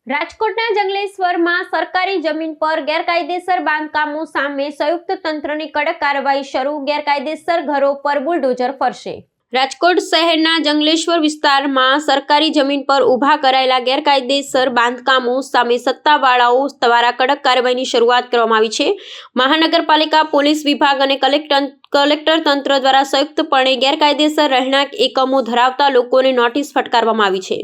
રાજકોટના જંગલેશ્વરમાં સરકારી જમીન પર ગેરકાયદેસર બાંધકામો સામે સંયુક્ત તંત્રની કડક કાર્યવાહી શરૂ। ગેરકાયદેસર ઘરો પર બુલડોઝર ફરશે। રાજકોટ શહેરના જંગલેશ્વર વિસ્તારમાં સરકારી જમીન પર ઊભા કરાયેલા ગેરકાયદેસર બાંધકામો સામે સત્તાવાળાઓ દ્વારા કડક કાર્યવાહીની શરૂઆત કરવામાં આવી છે। મહાનગરપાલિકા પોલીસ વિભાગ અને કલેક્ટર તંત્ર દ્વારા સંયુક્તપણે ગેરકાયદેસર રહેણાંક એકમો ધરાવતા લોકોને નોટિસ ફટકારવામાં આવી છે।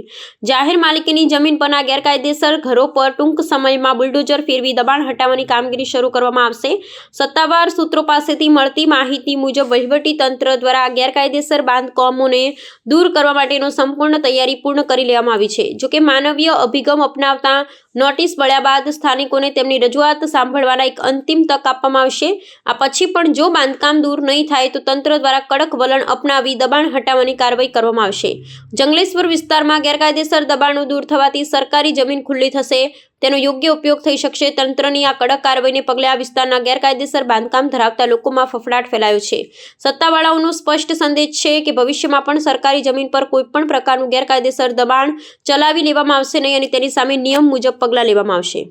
જાહેર માલિકીની જમીન પરના ગેરકાયદેસર ઘરો પર ટૂંક સમયમાં બુલડોઝર ફેરવી દબાણ હટાવવાની કામગીરી શરૂ કરવામાં આવશે। સત્તાવાર સૂત્રો પાસેથી મળતી માહિતી મુજબ વહીવટી તંત્ર દ્વારા ગેરકાયદેસર બાંધકામોને દૂર કરવા માટેનો સંપૂર્ણ તૈયારી પૂર્ણ કરી લેવામાં આવી છે। જોકે માનવીય અભિગમ અપનાવતા નોટિસ મળ્યા બાદ સ્થાનિકોને તેમની રજૂઆત સાંભળવાના એક અંતિમ તક આપવામાં આવશે। આ પછી પણ જો બાંધકામ દૂર નહીં થાય તો તંત્ર દ્વારા કડક વલણ અપનાવી દબાણ હટાવવાની કાર્યવાહી કરવામાં આવશે। જંગલેશ્વર વિસ્તારમાં ગેરકાયદેસર દબાણો દૂર થવાથી સરકારી જમીન ખુલ્લી થશે, તેનો યોગ્ય ઉપયોગ થઈ શકશે। તંત્રની આ કડક કાર્યવાહીને પગલે આ વિસ્તારના ગેરકાયદેસર બાંધકામ ધરાવતા લોકોમાં ફફડાટ ફેલાયો છે। સત્તાવાળાઓનો સ્પષ્ટ સંદેશ છે કે ભવિષ્યમાં પણ સરકારી જમીન પર કોઈ પણ પ્રકારનું ગેરકાયદેસર દબાણ ચલાવી લેવામાં આવશે નહીં અને તેની સામે નિયમ મુજબ પગલાં લેવામાં આવશે।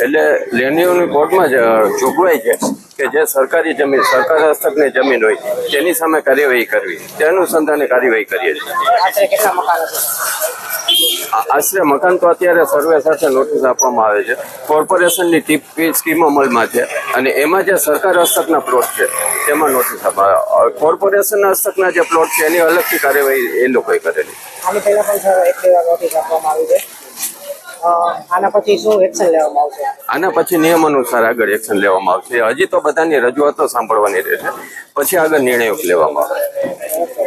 એટલે લેન્ડ કોર્ટમાં જ જોગવાઈ છે કે જે સરકારી જમીન સરકાર હસ્તકની જમીન હોય તેની સામે કાર્યવાહી કરવી, તે અનુસંધાને કાર્યવાહી કરીએ છીએ। આશરે મકાન તો અત્યારે સર્વે સાથે નોટિસ આપવામાં આવે છે। કોર્પોરેશનની ટીપી સ્કીમ અમલમાં છે અને એમાં જે સરકાર હસ્તકના પ્લોટ છે તેમાં નોટિસ આપવામાં, કોર્પોરેશન હસ્તકના જે પ્લોટ છે એની અલગથી કાર્યવાહી એ લોકોએ કરેલી। આની પહેલા પણ એક નોટિસ આપવામાં આવી છે। આના પછી શું એક્શન લેવામાં આવશે? આના પછી નિયમ અનુસાર આગળ એક્શન લેવામાં આવશે। હજી તો બધાની રજૂઆતો સાંભળવાની રહેશે, પછી આગળ નિર્ણયો લેવામાં આવશે।